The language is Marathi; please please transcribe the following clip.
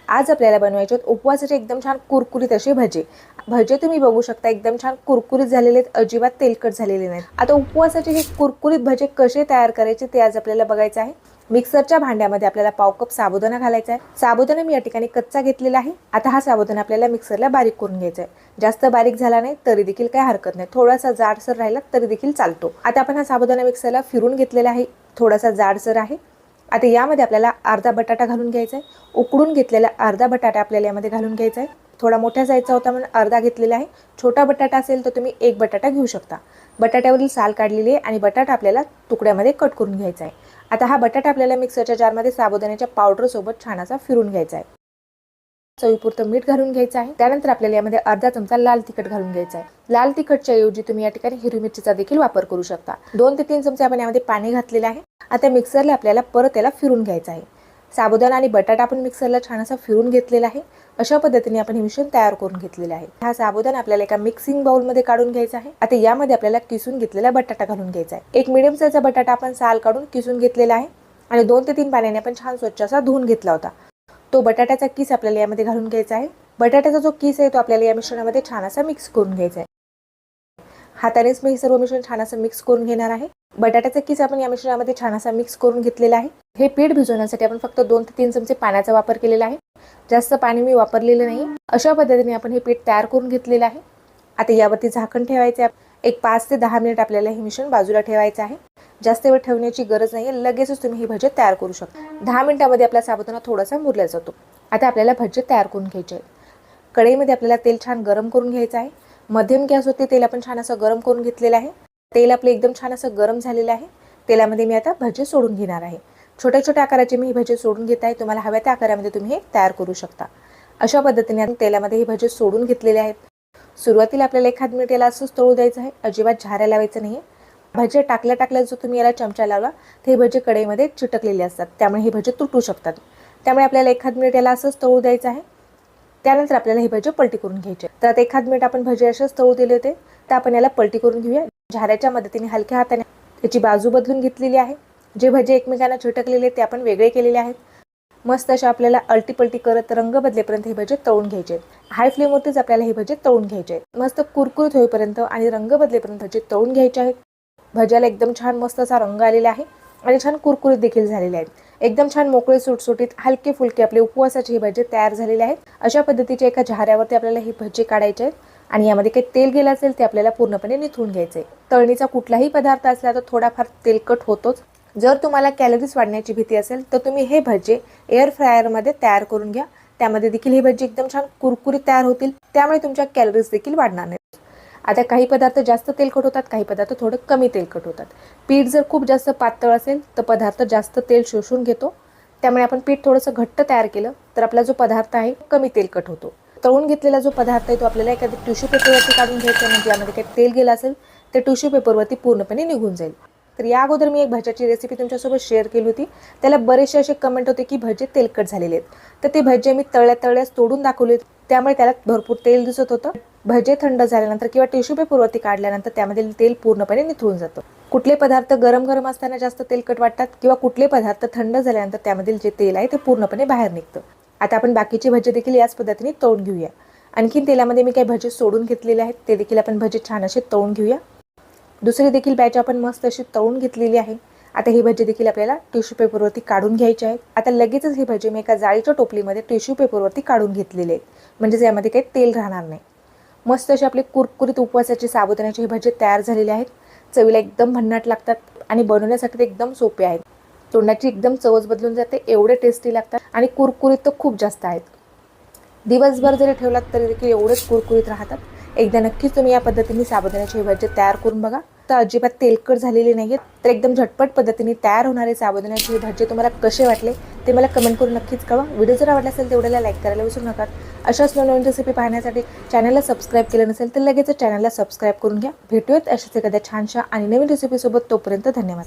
आज आपल्याला बनवायचे आहेत उपवासाचे एकदम छान कुरकुरीत असे भजे। भजे तुम्ही बघू शकता एकदम छान कुरकुरीत झालेले आहेत, अजिबात तेलकट झालेले नाहीत। आता उपवासाचे हे कुरकुरीत भजे कसे तयार करायचे ते आज आपल्याला बघायचं आहे। मिक्सरच्या भांड्यामध्ये आपल्याला पाव कप साबुदाणा घालायचा आहे। साबुदाणा मी या ठिकाणी कच्चा घेतलेला आहे। आता हा साबुदाणा आपल्याला मिक्सरला बारीक करून घ्यायचा आहे। जास्त बारीक झाला नाही तरी देखील काही हरकत नाही, थोडासा जाडसर राहिला तरी देखील चालतो। आता आपण हा साबुदाणा मिक्सरला फिरून घेतलेला आहे, थोडासा जाडसर आहे। आता यामध्ये आपल्याला अर्धा बटाटा घालून घ्यायचा आहे। उकडून घेतलेला अर्धा बटाटा आपल्याला यामध्ये घालून घ्यायचा आहे। थोडा मोठा साईजचा होता म्हणून अर्धा घेतलेला आहे। छोटा बटाटा असेल तर तुम्ही एक बटाटा घेऊ शकता। बटाट्यावरील साल काढलेली आहे आणि बटाटा आपल्याला तुकड्यामध्ये कट करून घ्यायचा आहे। आता हा बटाटा आपल्याला मिक्सरच्या जारमध्ये साबुदाण्याच्या पावडर सोबत छान असा फिरून घ्यायचा आहे। चवीपुरतं मीठ घालून घ्यायचं आहे। त्यानंतर आपल्याला यामध्ये अर्धा चमचा लाल तिखट घालून घ्यायचं आहे। लाल तिखटच्या ऐवजी तुम्ही या ठिकाणी हिरवी मिरचीचा देखील वापर करू शकता। 2 ते 3 चमचे आपण यामध्ये पाणी घातलेले आहे। आता मिक्सरला आपल्याला परत याला फिरून घ्यायचं आहे। साबुदाणा आणि बटाटा आपण मिक्सरला छान असा फिरून घेतलेला आहे। अशा पद्धतीने आपण हे मिश्रण तयार करून घेतलेले आहे। हा साबुदाणा आपल्याला एका मिक्सिंग बाउल मध्ये काढून घ्यायचा आहे। आता यामध्ये आपल्याला किसून घेतलेला बटाटा घालून घ्यायचा आहे। एक मीडियम साईजचा बटाटा आपण साल काढून किसून घेतलेला आहे आणि 2 ते 3 पाण्याने आपण छान स्वच्छ असा धुवून घेतला होता। तो बटाट्याचा किस आपल्याला यामध्ये घालून घ्यायचा आहे। बटाट्याचा जो किस आहे तो आपल्याला या मिश्रणामध्ये छान असा मिक्स करून घ्यायचा आहे। हातानेच मी हे सर्व मिश्रण छान असं मिक्स करून घेणार आहे। बटाट्याचा किस आपण या मिश्रणामध्ये छान असा मिक्स करून घेतलेला आहे। हे पीठ भिजवण्यासाठी आपण फक्त 2 ते 3 चमचे पाण्याचा वापर केलेला आहे, जास्त पाणी मी वापरलेलं नाही। अशा पद्धतीने आपण हे पीठ तयार करून घेतलेलं आहे। आता यावरती झाकण ठेवायचे आहे। एक 5 ते 10 मिनिट आपल्याला हे मिश्रण बाजूला ठेवायचं आहे। जास्त वेळ ठेवण्याची गरज नाहीये, लगेचच तुम्ही हे भजे तयार करू शकता। 10 मिनिटांमध्ये आपला साबुदाणा थोडासा मुरला जातो। आता आपल्याला भजे तयार करून घ्यायचे आहेत। कढईमध्ये आपल्याला तेल छान गरम करून घ्यायचं आहे। मध्यम गॅसवरती तेल आपण छान असं गरम करून घेतलेलं आहे। तेल आपले एकदम छान असं गरम झालेलं आहे। तेलामध्ये मी आता भजे सोडून घेणार आहे। छोट्या छोट्या आकाराचे मी हे भजे सोडून घेत आहे। तुम्हाला हव्या त्या आकारामध्ये तुम्ही हे तयार करू शकता। अशा पद्धतीने आपण तेलामध्ये हे भजे सोडून घेतलेले आहेत। सुरुवातीला आपल्याला 1 मिनिट याला असंच तळू द्यायचं आहे, अजिबात झाऱ्या लावायचं नाही। भजे टाकल्या जो तुम्ही याला चमचा लावला ते भजे कढईमध्ये चिटकलेले असतात, त्यामुळे हे भजे तुटू शकतात। त्यामुळे आपल्याला 1 मिनिट याला असंच तळू द्यायचं आहे। त्यानंतर आपल्याला हे भजे पलटी करून घ्यायचे। तर आता 1 मिनिट आपण भजे असेच तळू दिले होते, तर आपण याला पलटी करून घेऊया। झाऱ्याच्या मदतीने हलक्या हाताने त्याची बाजू बदलून घेतलेली आहे। जे भजे एकमेकांना चिटकलेले ते आपण वेगळे केलेले आहेत। मस्त अशा आपल्याला अलटी पलटी करत रंग बदलेपर्यंत हे भजे तळून घ्यायचे आहेत। हाय फ्लेमवरतीच आपल्याला हे भजे तळून घ्यायचे आहेत। मस्त कुरकुरीत होईपर्यंत आणि रंग बदलेपर्यंत भजे तळून घ्यायचे आहेत। भज्याला एकदम छान मस्त असा रंग आलेला आहे आणि छान कुरकुरीत देखील झालेले आहेत। एकदम छान मोकळे सुटसुटीत हलके फुलके आपले उपवासाचे हे भजे तयार झालेले आहेत। अशा पद्धतीचे एका झाऱ्यावरती आपल्याला हे भजे काढायचे आहेत आणि यामध्ये काही तेल गेलं असेल ते आपल्याला पूर्णपणे निथळून घ्यायचे। तळणीचा कुठलाही पदार्थ असला तर थोडाफार तेलकट होतोच। जर तुम्हाला कॅलरीज वाढण्याची भीती असेल तर तुम्ही हे भजे एअर फ्रायरमध्ये तयार करून घ्या। त्यामध्ये देखील हे भजे एकदम छान कुरकुरीत तयार होतील, त्यामुळे तुमच्या कॅलरीज देखील वाढणार नाहीत। आता काही पदार्थ जास्त तेलकट होतात, काही पदार्थ थोडं कमी तेलकट होतात। पीठ जर खूप जास्त पातळ असेल तर पदार्थ जास्त तेल शोषून घेतो, त्यामुळे आपण पीठ थोडंसं घट्ट तयार केलं तर आपला जो पदार्थ आहे कमी तेलकट होतो। तळून घेतलेला जो पदार्थ आहे तो आपल्याला एखाद्या टिश्यू पेपरवरती काढून घ्यायचा, म्हणजे यामध्ये काही तेल गेलं असेल ते टिश्यू पेपरवरती पूर्णपणे निघून जाईल। तर या अगोदर मी एक भज्याची रेसिपी तुमच्यासोबत शेअर केली होती, त्याला बरेचसे असे कमेंट होते की भजे तेलकट झालेले आहेत। तर ते भजे मी तळल्यास तोडून दाखवले, त्यामुळे त्याला भरपूर तेल दिसत होतं। भजे थंड झाल्यानंतर किंवा टिश्यू पेपरवरती काढल्यानंतर त्यामधील तेल पूर्णपणे निथळून जातं। कुठले पदार्थ गरम गरम असताना जास्त तेलकट वाटतात किंवा कुठले पदार्थ थंड झाल्यानंतर त्यामधील जे तेल आहे ते पूर्णपणे बाहेर निघतं। आता आपण बाकीचे भजे देखील याच पद्धतीने तळून घेऊया। आणखीन तेलामध्ये मी काही भजे सोडून घेतलेले आहेत, ते देखील आपण भजे छान असे तळून घेऊया। दुसरी देखील बॅच आपण मस्त अशी तळून घेतलेली आहे। आता ही भजी देखील आपल्याला टिश्यू पेपरवरती काढून घ्यायची आहेत। आता लगेचच ही भजी मी एका जाळीच्या टोपलीमध्ये टिश्यू पेपरवरती काढून घेतलेले आहेत, म्हणजे यामध्ये काही तेल राहणार नाही। मस्त असे आपले कुरकुरीत उपवासाचे साबुदाण्याचे हे भजे तयार झालेले आहेत। चवीला एकदम भन्नाट लागतात आणि बनवण्यासाठी ते एकदम सोपे आहेत। तोंडाची एकदम चवच बदलून जाते, एवढे टेस्टी लागतात आणि कुरकुरीत तर खूप जास्त आहेत। दिवसभर जरी ठेवलात तरी देखील एवढेच कुरकुरीत राहतात। एकदा नक्कीच तुम्ही या पद्धतीने साबुदाण्याचे हे भजे तयार करून बघा। तर अजिबात तेलकट झालेले नाहीयेत, तर एकदम झटपट पद्धतीने तयार होणारे साबुदाण्याचे हे भजे तुम्हाला कसे वाटले ते मला कमेंट करून नक्कीच कळवा। व्हिडिओ जर आवडला असेल तेवढ्याला लाईक करायला विसरू नका। अशाच नवनवीन रेसिपी पाहण्यासाठी चॅनलला सबस्क्राईब केलं नसेल तर लगेच चॅनलला सबस्क्राईब करून घ्या। भेटूयात अशाच एखाद्या छानशा आणि नवीन रेसिपीसोबत, तोपर्यंत धन्यवाद।